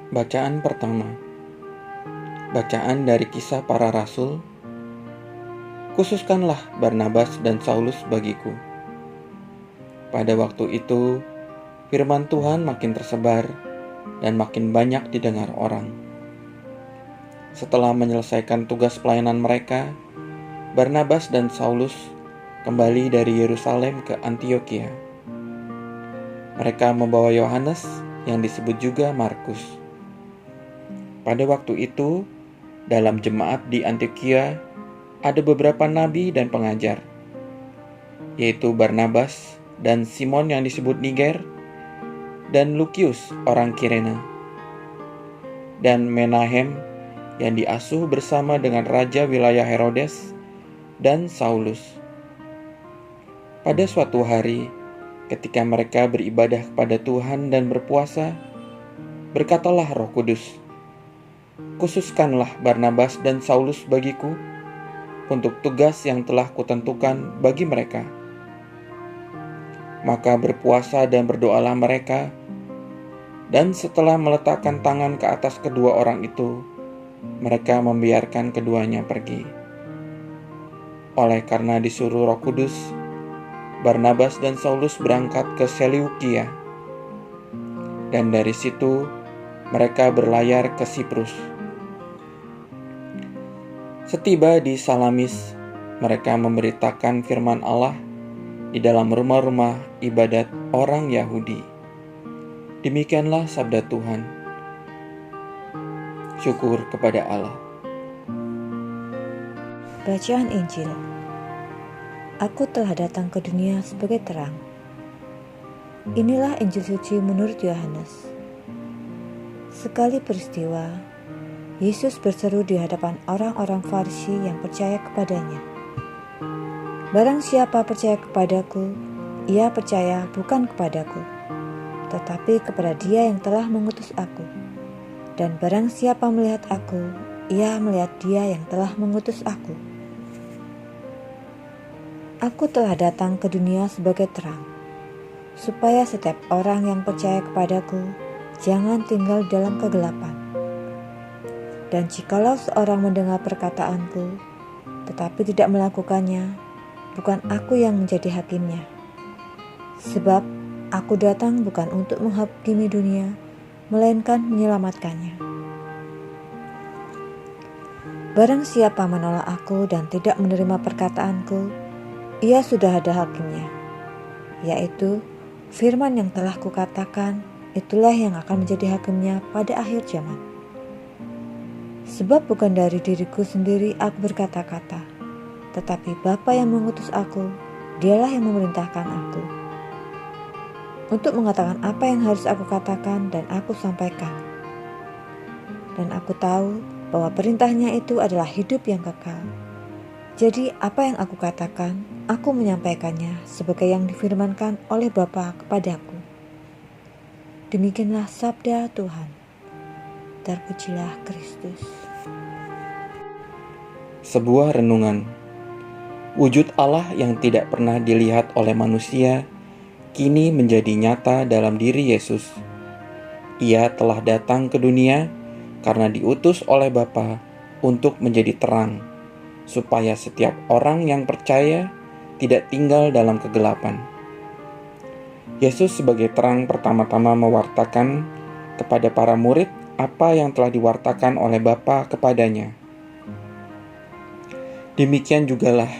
Bacaan pertama. Bacaan dari Kisah Para Rasul. Khususkanlah Barnabas dan Saulus bagiku. Pada waktu itu, firman Tuhan makin tersebar dan makin banyak didengar orang. Setelah menyelesaikan tugas pelayanan mereka, Barnabas dan Saulus kembali dari Yerusalem ke Antiokhia. Mereka membawa Yohanes yang disebut juga Markus. Pada waktu itu, dalam jemaat di Antiokhia ada beberapa nabi dan pengajar, yaitu Barnabas dan Simon yang disebut Niger, dan Lukius orang Kirene, dan Menahem yang diasuh bersama dengan raja wilayah Herodes, dan Saulus. Pada suatu hari, ketika mereka beribadah kepada Tuhan dan berpuasa, berkatalah Roh Kudus, "Khususkanlah Barnabas dan Saulus bagiku untuk tugas yang telah kutentukan bagi mereka." Maka berpuasa dan berdoalah mereka, dan setelah meletakkan tangan ke atas kedua orang itu, mereka membiarkan keduanya pergi. Oleh karena disuruh Roh Kudus, Barnabas dan Saulus berangkat ke Seleukia, dan dari situ mereka berlayar ke Siprus. Setiba di Salamis, mereka memberitakan firman Allah di dalam rumah-rumah ibadat orang Yahudi. Demikianlah sabda Tuhan. Syukur kepada Allah. Bacaan Injil. Aku telah datang ke dunia sebagai terang. Inilah Injil suci menurut Yohanes. Sekali peristiwa, Yesus berseru di hadapan orang-orang Farisi yang percaya kepadanya, "Barang siapa percaya kepadaku, ia percaya bukan kepadaku, tetapi kepada Dia yang telah mengutus aku. Dan barang siapa melihat aku, ia melihat Dia yang telah mengutus aku." Aku telah datang ke dunia sebagai terang, supaya setiap orang yang percaya kepadaku jangan tinggal dalam kegelapan. Dan jikalau seorang mendengar perkataanku, tetapi tidak melakukannya, bukan aku yang menjadi hakimnya. Sebab aku datang bukan untuk menghakimi dunia, melainkan menyelamatkannya. Barang siapa menolak aku dan tidak menerima perkataanku, ia sudah ada hakimnya, yaitu firman yang telah kukatakan, itulah yang akan menjadi hakimnya pada akhir zaman. Sebab bukan dari diriku sendiri aku berkata-kata, tetapi Bapa yang mengutus aku, Dialah yang memerintahkan aku untuk mengatakan apa yang harus aku katakan dan aku sampaikan. Dan aku tahu bahwa perintahnya itu adalah hidup yang kekal. Jadi apa yang aku katakan, aku menyampaikannya sebagai yang difirmankan oleh Bapa kepadaku. Demikianlah sabda Tuhan. Terpujilah Kristus. Sebuah renungan. Wujud Allah yang tidak pernah dilihat oleh manusia kini menjadi nyata dalam diri Yesus. Ia telah datang ke dunia karena diutus oleh Bapa untuk menjadi terang, supaya setiap orang yang percaya tidak tinggal dalam kegelapan. Yesus sebagai terang pertama-tama mewartakan kepada para murid apa yang telah diwartakan oleh Bapa kepadanya. Demikian jugalah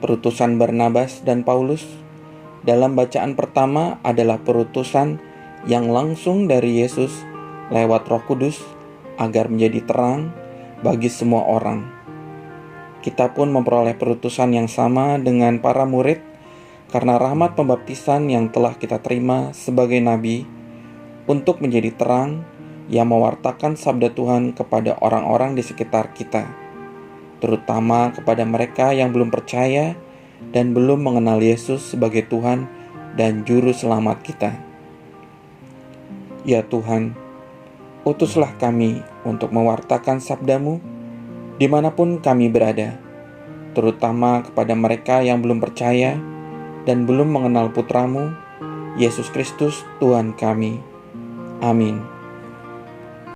perutusan Barnabas dan Paulus dalam bacaan pertama adalah perutusan yang langsung dari Yesus lewat Roh Kudus agar menjadi terang bagi semua orang. Kita pun memperoleh perutusan yang sama dengan para murid karena rahmat pembaptisan yang telah kita terima sebagai nabi untuk menjadi terang yang mewartakan sabda Tuhan kepada orang-orang di sekitar kita, terutama kepada mereka yang belum percaya dan belum mengenal Yesus sebagai Tuhan dan Juru Selamat kita. Ya Tuhan, utuslah kami untuk mewartakan sabda-Mu dimanapun kami berada, terutama kepada mereka yang belum percaya dan belum mengenal Putra-Mu, Yesus Kristus Tuhan kami. Amin.